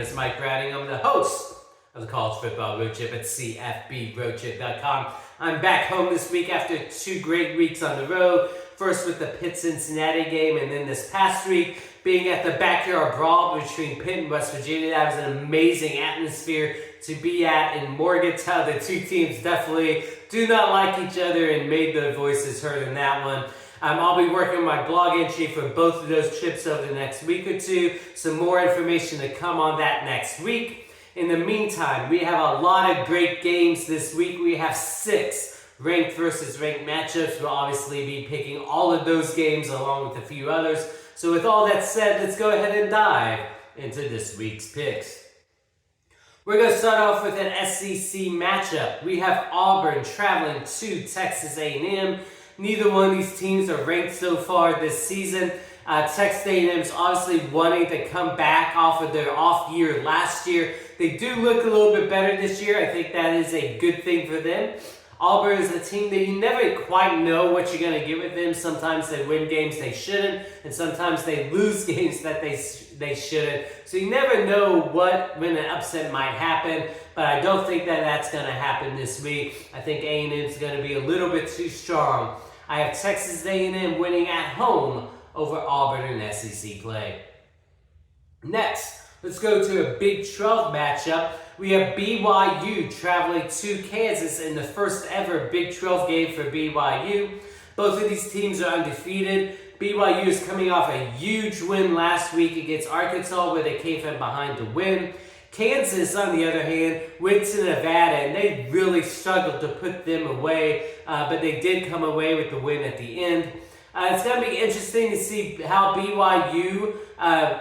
is Mike Browning. I'm the host of the College Football Road Trip at CFBRoadTrip.com. I'm back home this week after 2 great weeks on the road. First with the Pitt-Cincinnati game, and then this past week being at the backyard brawl between Pitt and West Virginia. That was an amazing atmosphere to be at in Morgantown. The two teams definitely do not like each other and made their voices heard in that one. I'll be working on my blog entry for both of those trips over the next week or two. Some more information to come on that next week. In the meantime, we have a lot of great games this week. We have 6 ranked versus ranked matchups. We'll obviously be picking all of those games along with a few others. So with all that said, let's go ahead and dive into this week's picks. We're going to start off with an SEC matchup. We have Auburn traveling to Texas A&M. Neither one of these teams are ranked so far this season. Texas A&M is obviously wanting to come back off of their off year last year. They do look a little bit better this year. I think that is a good thing for them. Auburn is a team that you never quite know what you're going to get with them. Sometimes they win games they shouldn't, and sometimes they lose games that they shouldn't. So you never know when an upset might happen, but I don't think that that's going to happen this week. I think A&M is going to be a little bit too strong. I have Texas A&M winning at home over Auburn in SEC play. Next, let's go to a Big 12 matchup. We have BYU traveling to Kansas in the first ever Big 12 game for BYU. Both of these teams are undefeated. BYU is coming off a huge win last week against Arkansas, where they came from behind to win. Kansas, on the other hand, went to Nevada, and they really struggled to put them away, but they did come away with the win at the end. It's going to be interesting to see how BYU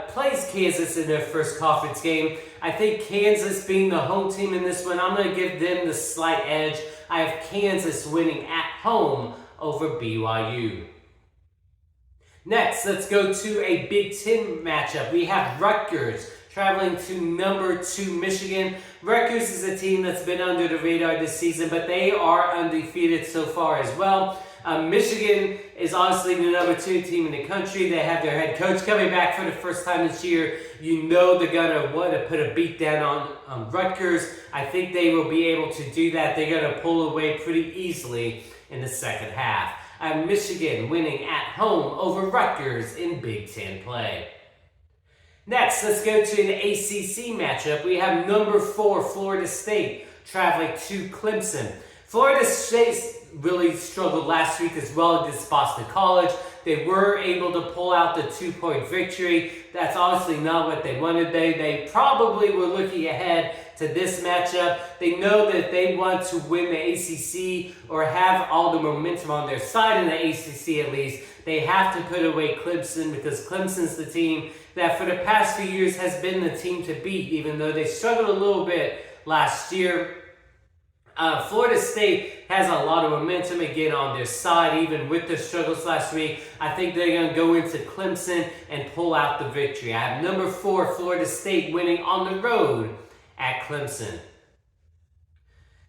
plays Kansas in their first conference game. I think Kansas being the home team in this one, I'm going to give them the slight edge. I have Kansas winning at home over BYU. Next, let's go to a Big 10 matchup. We have Rutgers traveling to number 2 Michigan. Rutgers is a team that's been under the radar this season, but they are undefeated so far as well. Michigan is obviously the number 2 team in the country. They have their head coach coming back for the first time this year. You know they're going to want to put a beat down on Rutgers. I think they will be able to do that. They're going to pull away pretty easily in the second half. Michigan winning at home over Rutgers in Big 10 play. Next, let's go to an ACC matchup. We have number 4 Florida State traveling to Clemson. Florida State really struggled last week as well against Boston College. They were able to pull out the 2-point victory. That's obviously not what they wanted. They probably were looking ahead to this matchup. They know that they want to win the ACC or have all the momentum on their side in the ACC at least. They have to put away Clemson, because Clemson's the team that for the past few years has been the team to beat, even though they struggled a little bit last year. Florida State has a lot of momentum again on their side, even with their struggles last week. I think they're going to go into Clemson and pull out the victory. I have number 4 Florida State winning on the road at Clemson.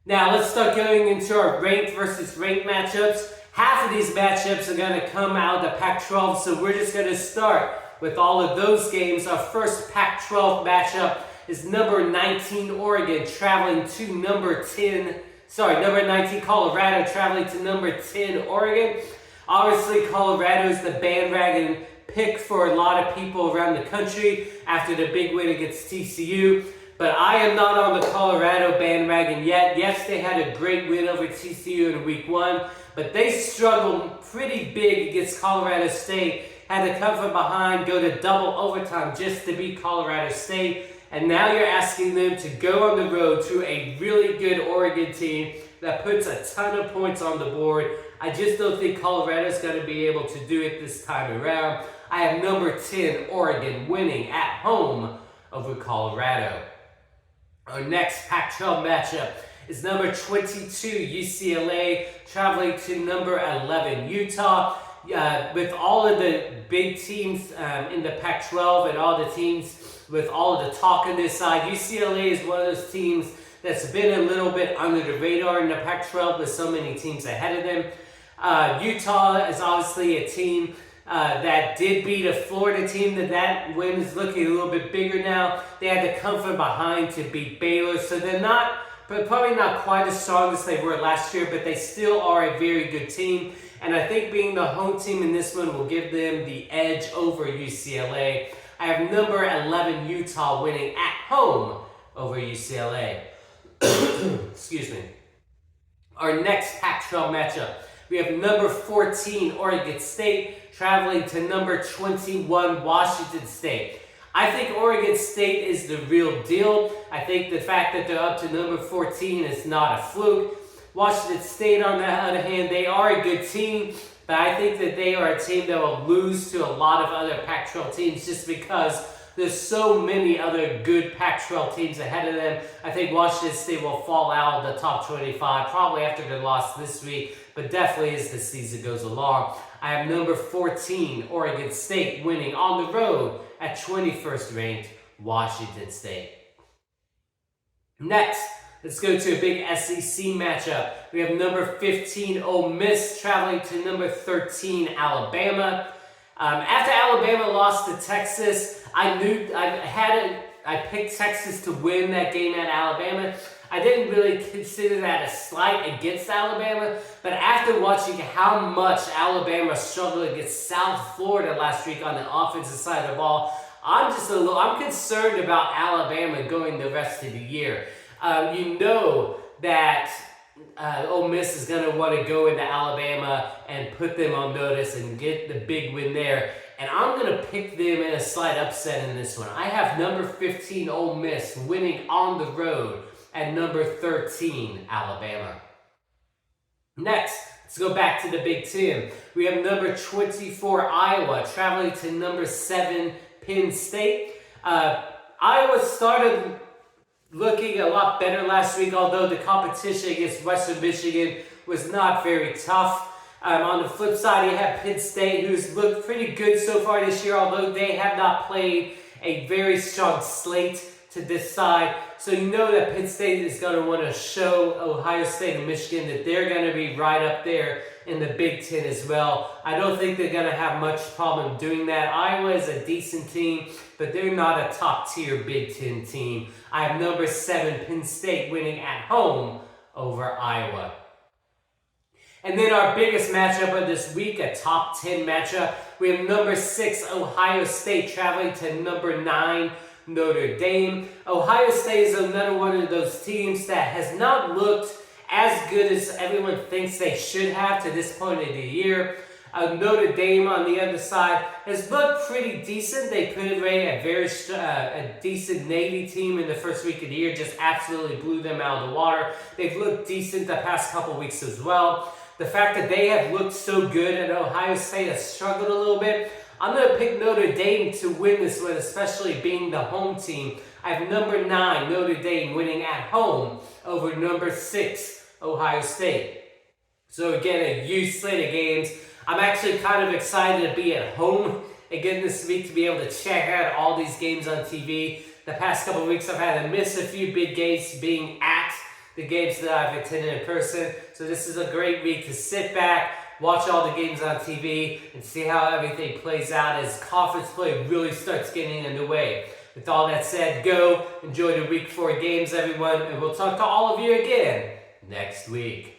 Now let's start going into our ranked versus ranked matchups. Half of these matchups are going to come out of the Pac-12, so we're just going to start with all of those games. Our first Pac-12 matchup is number 19 Oregon traveling to number 19 Colorado traveling to number 10 Oregon. Obviously, Colorado is the bandwagon pick for a lot of people around the country after the big win against TCU. But I am not on the Colorado bandwagon yet. Yes, they had a great win over TCU in week 1, but they struggled pretty big against Colorado State. Had to come from behind, go to double overtime just to beat Colorado State. And now you're asking them to go on the road to a really good Oregon team that puts a ton of points on the board. I just don't think Colorado's going to be able to do it this time around. I have number 10 Oregon winning at home over Colorado. Our next Pac-12 matchup is number 22 UCLA traveling to number 11 Utah. With all of the big teams in the Pac-12 and all the teams with all of the talk on this side, UCLA is one of those teams that's been a little bit under the radar in the Pac-12 with so many teams ahead of them. Utah is obviously a team that did beat a Florida team. That win is looking a little bit bigger now. They had to come from behind to beat Baylor, so they're not, but probably not quite as strong as they were last year, but they still are a very good team. And I think being the home team in this one will give them the edge over UCLA. I have number 11 Utah winning at home over UCLA. Excuse me. Our next Pac-12 matchup, we have number 14 Oregon State traveling to number 21 Washington State. I think Oregon State is the real deal. I think the fact that they're up to number 14 is not a fluke. Washington State, on the other hand, they are a good team, but I think that they are a team that will lose to a lot of other Pac-12 teams just because there's so many other good Pac-12 teams ahead of them. I think Washington State will fall out of the top 25, probably after their loss this week, but definitely as the season goes along. I have number 14, Oregon State, winning on the road at 21st ranked Washington State. Next, let's go to a big SEC matchup. We have number 15, Ole Miss, traveling to number 13, Alabama. After Alabama lost to Texas, I picked Texas to win that game at Alabama. I didn't really consider that a slight against Alabama, but after watching how much Alabama struggled against South Florida last week on the offensive side of the ball, I'm concerned about Alabama going the rest of the year. You know that Ole Miss is going to want to go into Alabama and put them on notice and get the big win there. And I'm going to pick them in a slight upset in this one. I have number 15 Ole Miss winning on the road at number 13 Alabama. Next, let's go back to the Big Ten. We have number 24 Iowa traveling to number 7 Penn State. Iowa started looking a lot better last week, although the competition against Western Michigan was not very tough. On the flip side, you have Penn State, who's looked pretty good so far this year, although they have not played a very strong slate to this side. So you know that Penn State is going to want to show Ohio State and Michigan that they're going to be right up there in the Big Ten as well. I don't think they're going to have much problem doing that. Iowa is a decent team, but they're not a top-tier Big Ten team. I have number 7 Penn State winning at home over Iowa. And then our biggest matchup of this week, a top 10 matchup, we have number 6 Ohio State traveling to number 9 Notre Dame. Ohio State is another one of those teams that has not looked as good as everyone thinks they should have to this point of the year. Notre Dame, on the other side, has looked pretty decent. They put away a decent Navy team in the first week of the year, just absolutely blew them out of the water. They've looked decent the past couple weeks as well. The fact that they have looked so good and Ohio State has struggled a little bit, I'm going to pick Notre Dame to win this one, especially being the home team. I have number 9 Notre Dame winning at home over number 6 Ohio State. So again, a huge slate of games. I'm actually kind of excited to be at home again this week to be able to check out all these games on TV. The past couple of weeks I've had to miss a few big games being at the games that I've attended in person. So this is a great week to sit back, watch all the games on TV, and see how everything plays out as conference play really starts getting underway. With all that said, go enjoy the week 4 games, everyone, and we'll talk to all of you again next week.